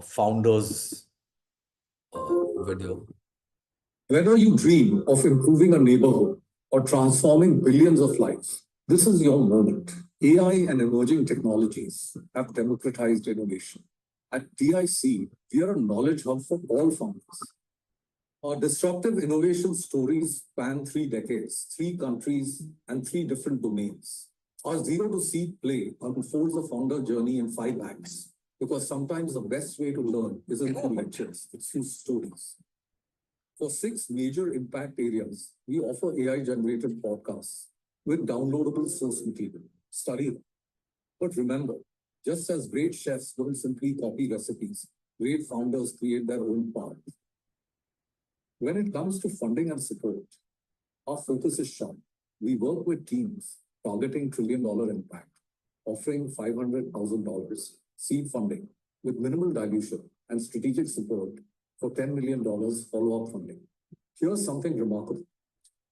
founders video. Whether you dream of improving a neighborhood or transforming billions of lives, this is your moment. AI and emerging technologies have democratized innovation. At TIC, we are a knowledge hub for all founders. Our disruptive innovation stories span 3 decades, 3 countries, and 3 different domains. Our zero to seed play unfolds the founder journey in 5 acts because sometimes the best way to learn isn't through lectures, it's through stories. For 6 major impact areas, we offer AI-generated podcasts with downloadable source material. Study them. But remember, just as great chefs don't simply copy recipes, great founders create their own path. When it comes to funding and support, our focus is sharp. We work with teams targeting trillion-dollar impact, offering $500,000 seed funding with minimal dilution and strategic support for $10 million follow-up funding. Here's something remarkable.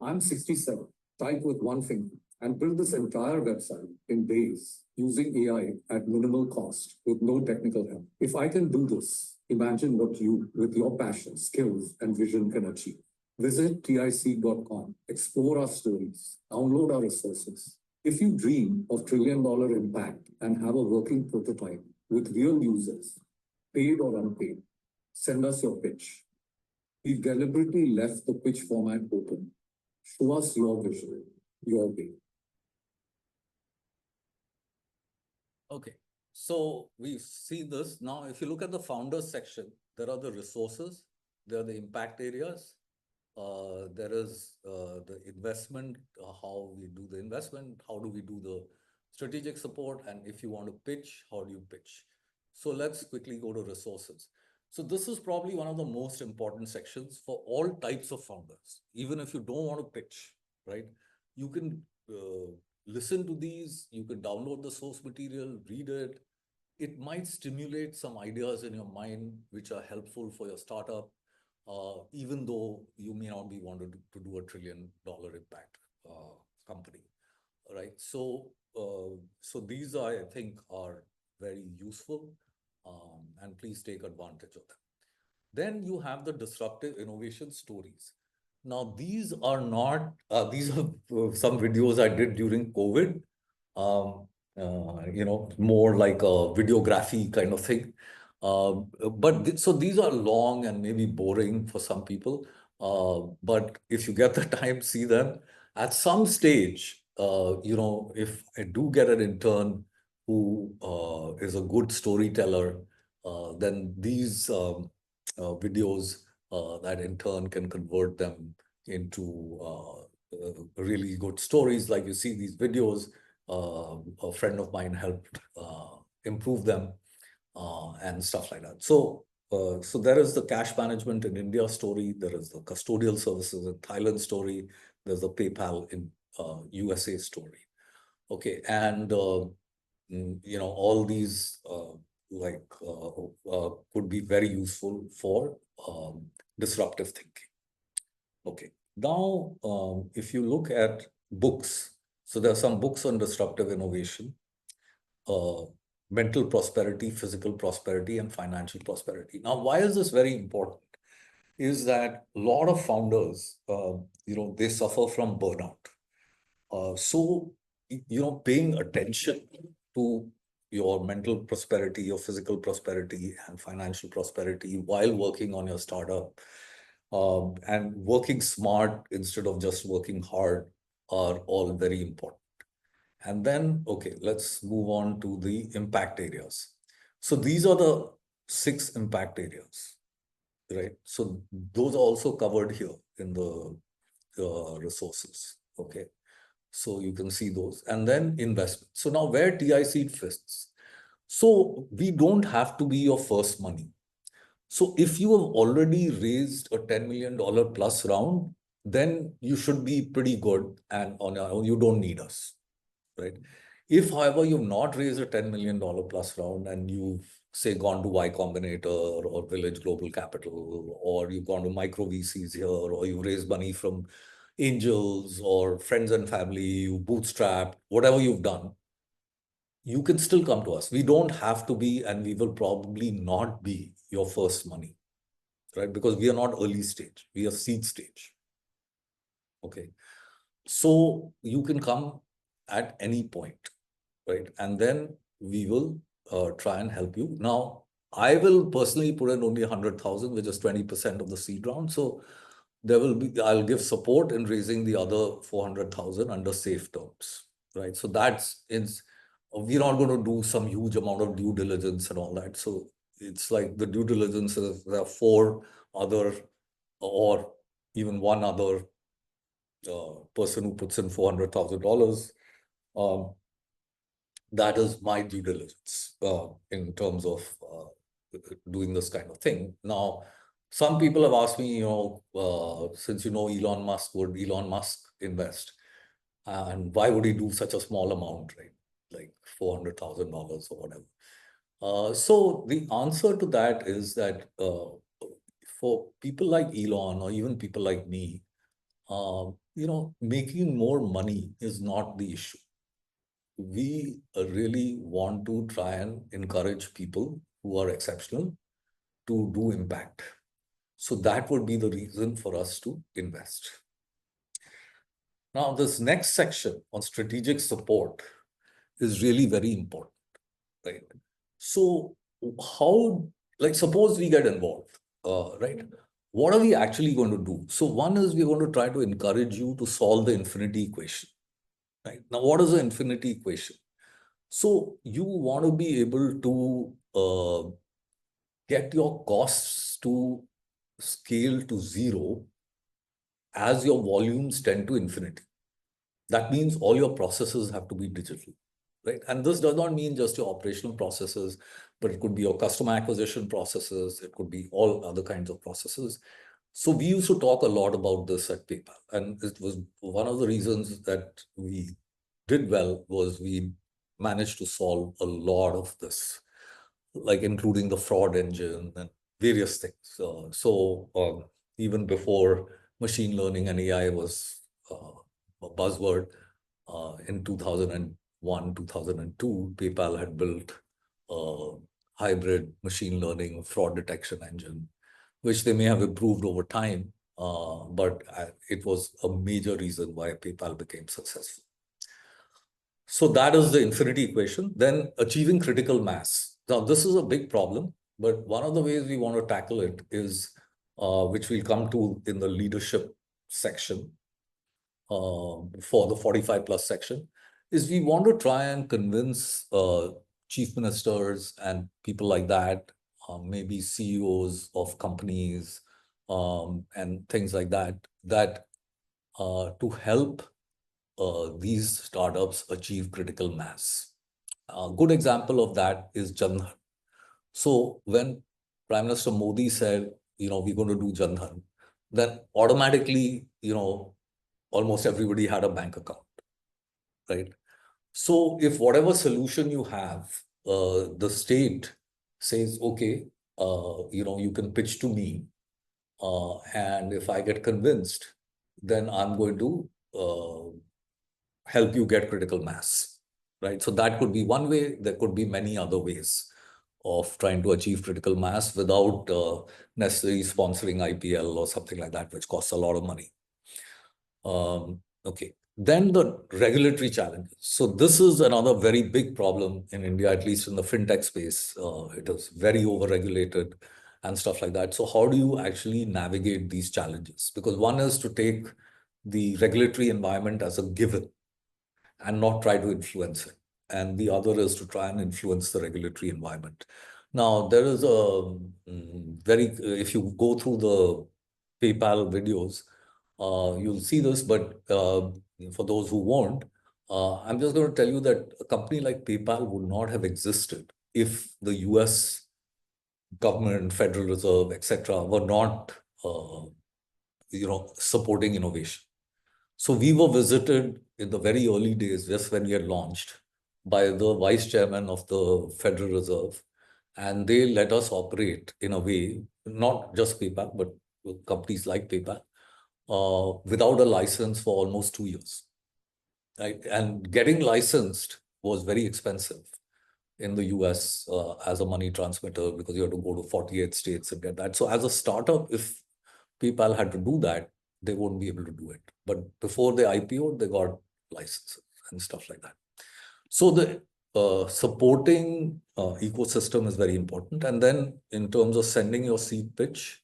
I'm 67, type with one finger, and built this entire website in days using AI at minimal cost with no technical help. If I can do this, imagine what you, with your passion, skills, and vision, can achieve. Visit TISeed.com, explore our stories, download our resources. If you dream of trillion-dollar impact and have a working prototype with real users, paid or unpaid, send us your pitch. We've deliberately left the pitch format open. Show us your vision, your way. Okay, so we see this. Now, if you look at the founders section, there are the resources, there are the impact areas, there is the investment, how we do the investment, how do we do the strategic support, and if you want to pitch, how do you pitch? So let's quickly go to resources. So this is probably one of the most important sections for all types of founders. Even if you don't want to pitch, right? You can listen to these, you can download the source material, read it. It might stimulate some ideas in your mind which are helpful for your startup, even though you may not be wanted to do a $1 trillion impact company, right? So these I think are very useful, and please take advantage of them. Then you have the disruptive innovation stories. Now, these are not, these are some videos I did during COVID, more like a videography kind of thing. So these are long and maybe boring for some people. But if you get the time, see them. At some stage, if I do get an intern who is a good storyteller, then these videos that in turn can convert them into really good stories. Like you see these videos, a friend of mine helped improve them and stuff like that. So there is the cash management in India story. There is the custodial services in Thailand story. There's the PayPal in USA story. Okay, and all these could be very useful for disruptive thinking. Okay, now if you look at books, so there are some books on disruptive innovation, mental prosperity, physical prosperity, and financial prosperity. Now, why is this very important? Is that a lot of founders, they suffer from burnout. So, paying attention to your mental prosperity, your physical prosperity, and financial prosperity while working on your startup, and working smart instead of just working hard are all very important. And then, okay, let's move on to the impact areas. So these are the 6 impact areas, right? So those are also covered here in the resources, okay? So you can see those. And then investment. So now where TIseed fits. So we don't have to be your first money. So if you have already raised a $10 million plus round, then you should be pretty good and on your own, you don't need us, right? If, however, you've not raised a $10 million plus round and you've, say, gone to Y Combinator or Village Global Capital, or you've gone to micro VCs here, or you've raised money from angels or friends and family, you bootstrapped, whatever you've done, you can still come to us. We don't have to be, and we will probably not be your first money, right? Because we are not early stage, we are seed stage. Okay. So you can come at any point, right? And then we will try and help you. Now, I will personally put in only 100,000, which is 20% of the seed round. So there will be, I'll give support in raising the other 400,000 under safe terms, right? So we're not going to do some huge amount of due diligence and all that. So it's like the due diligence is there are four other or even one other person who puts in $400,000. Um, that is my due diligence in terms of doing this kind of thing. Now, some people have asked me, since you know Elon Musk, would Elon Musk invest? And why would he do such a small amount, right? Like $400,000 or whatever. So the answer to that is that for people like Elon or even people like me, making more money is not the issue. We really want to try and encourage people who are exceptional to do impact. So that would be the reason for us to invest. Now, this next section on strategic support is really very important, right? So how, like, suppose we get involved, right? What are we actually going to do? So one is we're going to try to encourage you to solve the infinity equation, right? Now, what is the infinity equation? So you want to be able to get your costs to scale to zero as your volumes tend to infinity. That means all your processes have to be digital, right? And this does not mean just your operational processes, but it could be your customer acquisition processes. It could be all other kinds of processes. So we used to talk a lot about this at PayPal. And it was one of the reasons that we did well was we managed to solve a lot of this, like including the fraud engine and various things. Even before machine learning and AI was a buzzword, in 2001, 2002, PayPal had built a hybrid machine learning fraud detection engine, which they may have improved over time, but it was a major reason why PayPal became successful. So that is the infinity equation. Then achieving critical mass. Now, this is a big problem, but one of the ways we want to tackle it is, which we'll come to in the leadership section, for the 45 plus section, is we want to try and convince chief ministers and people like that, maybe CEOs of companies, and things like that, that to help these startups achieve critical mass. A good example of that is Jan Dhan. So when Prime Minister Modi said, we're going to do Jan Dhan, then automatically, almost everybody had a bank account, right? So if whatever solution you have, the state says, okay, you can pitch to me, and if I get convinced, then I'm going to help you get critical mass, right? So that could be one way. There could be many other ways of trying to achieve critical mass without necessarily sponsoring IPL or something like that, which costs a lot of money. Okay. Then the regulatory challenges. So this is another very big problem in India, at least in the fintech space. It is very overregulated and stuff like that. So how do you actually navigate these challenges? Because one is to take the regulatory environment as a given and not try to influence it. And the other is to try and influence the regulatory environment. Now, there is a if you go through the PayPal videos, you'll see this, but for those who won't, I'm just going to tell you that a company like PayPal would not have existed if the US government, Federal Reserve, etc., were not, supporting innovation. So we were visited in the very early days, just when we had launched, by the vice chairman of the Federal Reserve, and they let us operate in a way, not just PayPal, but companies like PayPal, without a license for almost 2 years. Right? And getting licensed was very expensive in the US as a money transmitter because you had to go to 48 states and get that. So as a startup, if PayPal had to do that, they won't be able to do it. But before they IPO'd, they got licenses and stuff like that. So the supporting ecosystem is very important. And then in terms of sending your seed pitch,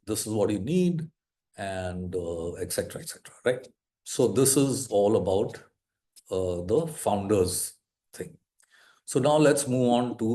this is what you need, and et cetera, right? So this is all about the founders thing. So now let's move on to